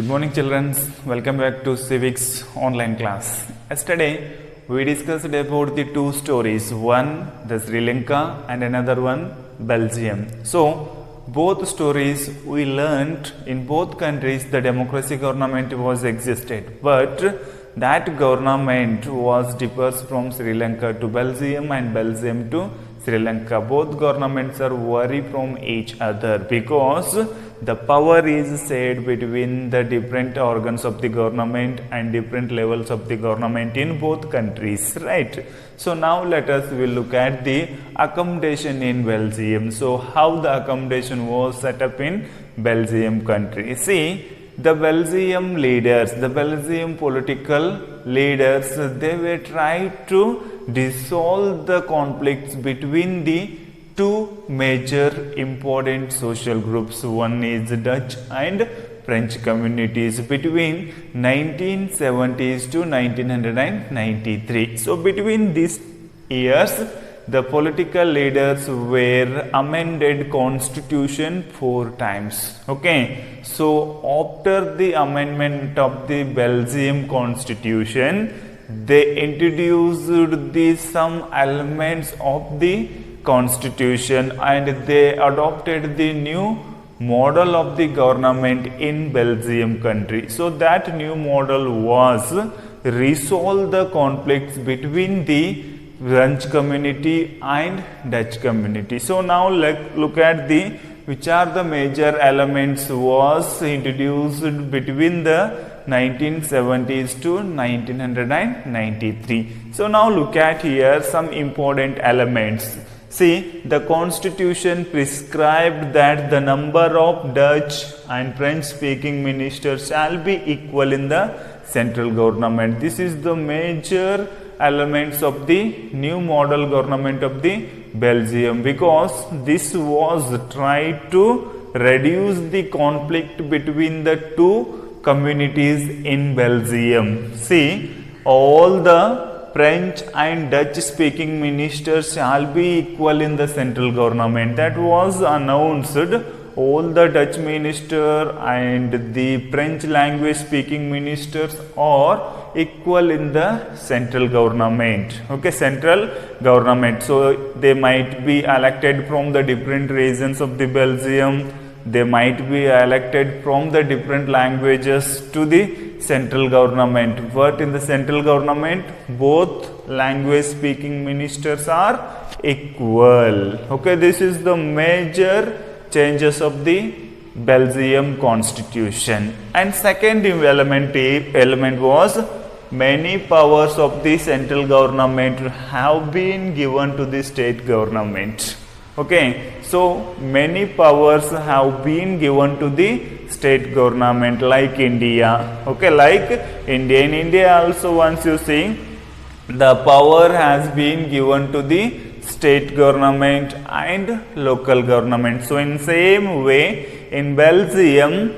Good morning children, welcome back to civics online class. Yesterday we discussed about the two stories, one the Sri Lanka and another one Belgium. So both stories we learnt in both countries the democracy government was existed, but that government was differs from Sri Lanka to Belgium and Belgium to Sri Lanka. Both governments are vary from each other because the power is shared between the different organs of the government and different levels of the government in both countries, right? So now let us will look at the accommodation in Belgium. So how the accommodation was set up in Belgium country. See, the Belgium leaders, the Belgium political leaders, they were trying to dissolve the conflicts between the two major important social groups. One is Dutch and French communities between 1970s to 1993. So between these years, the political leaders were amended constitution 4 times. Okay, so after the amendment of the Belgium constitution, they introduced some elements of the constitution and they adopted the new model of the government in Belgium country. So that new model was resolve the conflicts between the French community and Dutch community. So now let's look at the which are the major elements was introduced between the 1970s to 1993. So now look at here some important elements. See, the constitution prescribed that the number of Dutch and French speaking ministers shall be equal in the central government. This is the major elements of the new model government of the Belgium, because this was tried to reduce the conflict between the two communities in Belgium. See, all the French and Dutch speaking ministers shall be equal in the central government. That was announced. All the Dutch minister and the French language speaking ministers are equal in the central government. Okay, central government. So they might be elected from the different regions of the Belgium. They might be elected from the different languages to the central government, but in the central government both language speaking ministers are equal. Okay, this is the major changes of the Belgium constitution. And second element was many powers of the central government have been given to the state government. Okay, so many powers have been given to the state government like India. Okay, like India. In India also, once you see, the power has been given to the state government and local government. So in same way, in Belgium,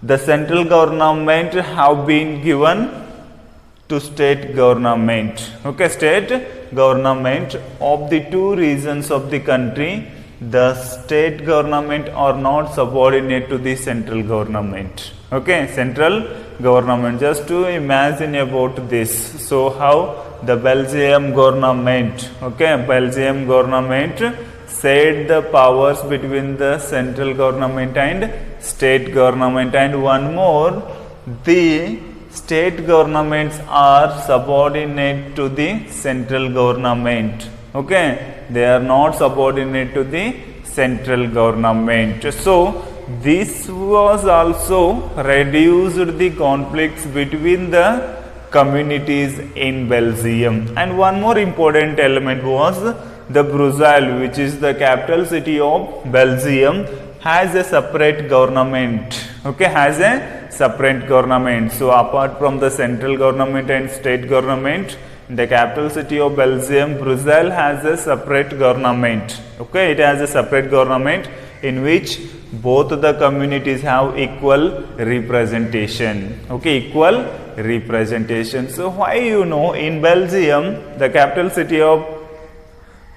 the central government have been given to state government. Okay, state government of the two regions of the country. The state government are not subordinate to the central government. Okay, central government. Just to imagine about this. So how the Belgium government, okay, Belgium government shared the powers between the central government and state government. And one more, the state governments are subordinate to the central government. Okay, they are not subordinate to the central government. So this was also reduced the conflicts between the communities in Belgium. And one more important element was the Brussels, which is the capital city of Belgium, has a separate government. Okay, has a separate government. So apart from the central government and state government, the capital city of Belgium, Brussels, has a separate government. Okay, it has a separate government in which both the communities have equal representation. Okay, equal representation. So why in Belgium, the capital city of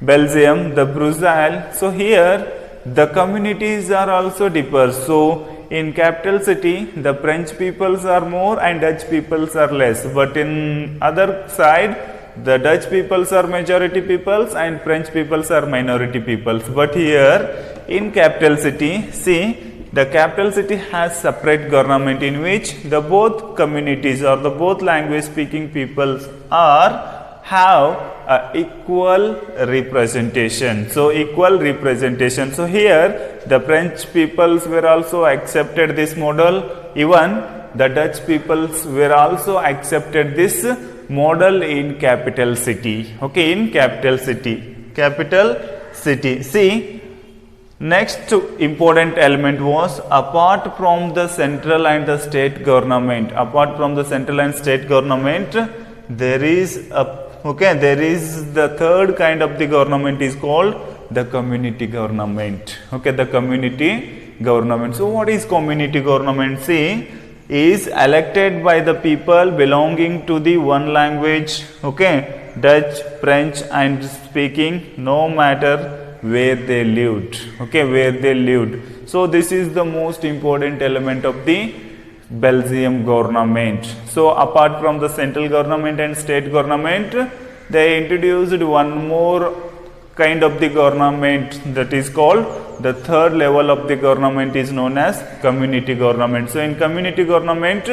Belgium, the Brussels, so here the communities are also differ. So in capital city, the French peoples are more and Dutch peoples are less. But in other side, the Dutch peoples are majority peoples and French peoples are minority peoples. But here in capital city, see, the capital city has separate government in which the both communities or the both language speaking peoples have equal representation. So equal representation. So here the French peoples were also accepted this model. Even the Dutch peoples were also accepted this model in capital city. Okay, in capital city. See, next important element was apart from the central and the state government. Apart from the central and state government, there is the third kind of the government is called the community government. Okay, the community government. So what is community government? See, is elected by the people belonging to the one language. Okay, Dutch, French and speaking, no matter where they lived. Okay, where they lived. So this is the most important element of the Belgium government. So apart from the central government and state government, they introduced one more kind of the government, that is called the third level of the government is known as community government. So in community government,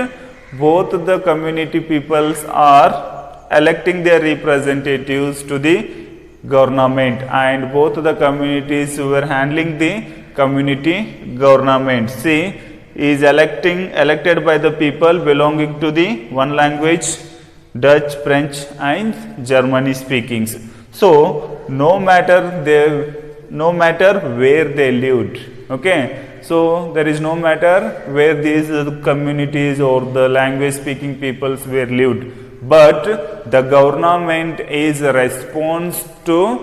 both the community peoples are electing their representatives to the government and both the communities who were handling the community government, see, is elected by the people belonging to the one language, Dutch, French and Germany speakings. So no matter where they lived. Okay, so there is no matter where these communities or the language speaking peoples were lived, but the government is a response to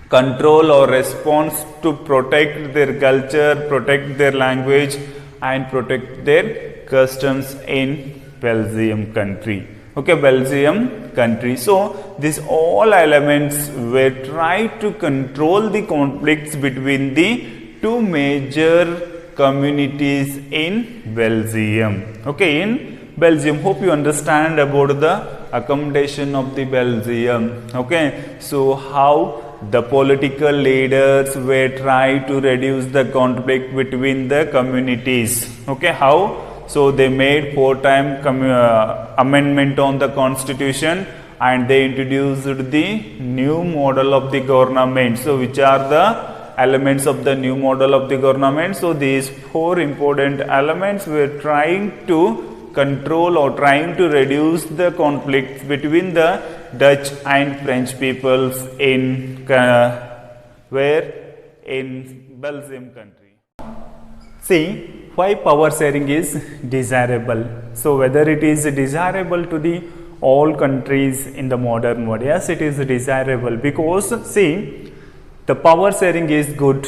control or response to protect their culture, protect their language and protect their customs in Belgium country. Okay, Belgium country. So these all elements were tried to control the conflicts between the two major communities in Belgium. Okay, in Belgium. Hope you understand about the accommodation of the Belgium. Okay, so how the political leaders were trying to reduce the conflict between the communities. Okay, how? So they made 4-time amendment on the constitution and they introduced the new model of the government. So which are the elements of the new model of the government? So these 4 important elements were trying to control or trying to reduce the conflicts between the Dutch and French peoples in Belgium country. See, why power sharing is desirable. So whether it is desirable to the all countries in the modern world, yes, it is desirable because see, the power sharing is good.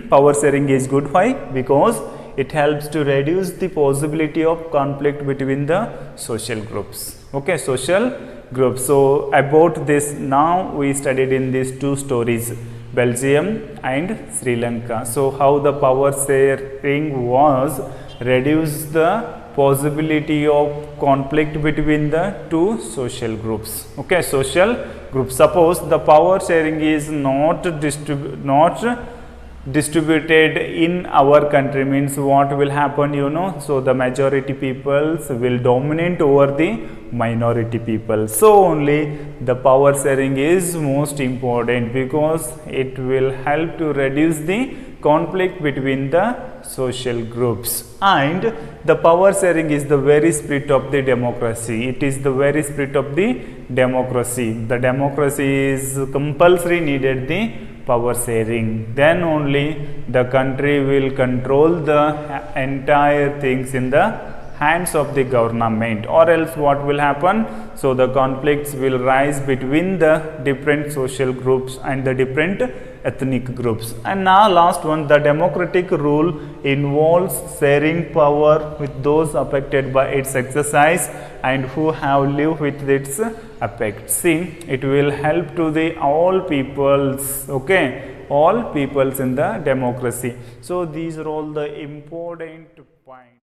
Power sharing is good. Why? Because it helps to reduce the possibility of conflict between the social groups. Okay, social groups. So about this now we studied in these 2 stories, Belgium and Sri Lanka. So how the power sharing was reduce the possibility of conflict between the 2 social groups. Okay, social groups. Suppose the power sharing is not distributed in our country, means what will happen, you know? So the majority peoples will dominate over the minority people. So only the power sharing is most important because it will help to reduce the conflict between the social groups. And the power sharing is the very spirit of the democracy. It is the very spirit of the democracy. The democracy is compulsory needed the power sharing. Then only the country will control the entire things in the hands of the government, or else what will happen? So the conflicts will rise between the different social groups and the different ethnic groups. And now last one, the democratic rule involves sharing power with those affected by its exercise and who have lived with its effects. See, it will help to the all peoples, okay, all peoples in the democracy. So these are all the important points.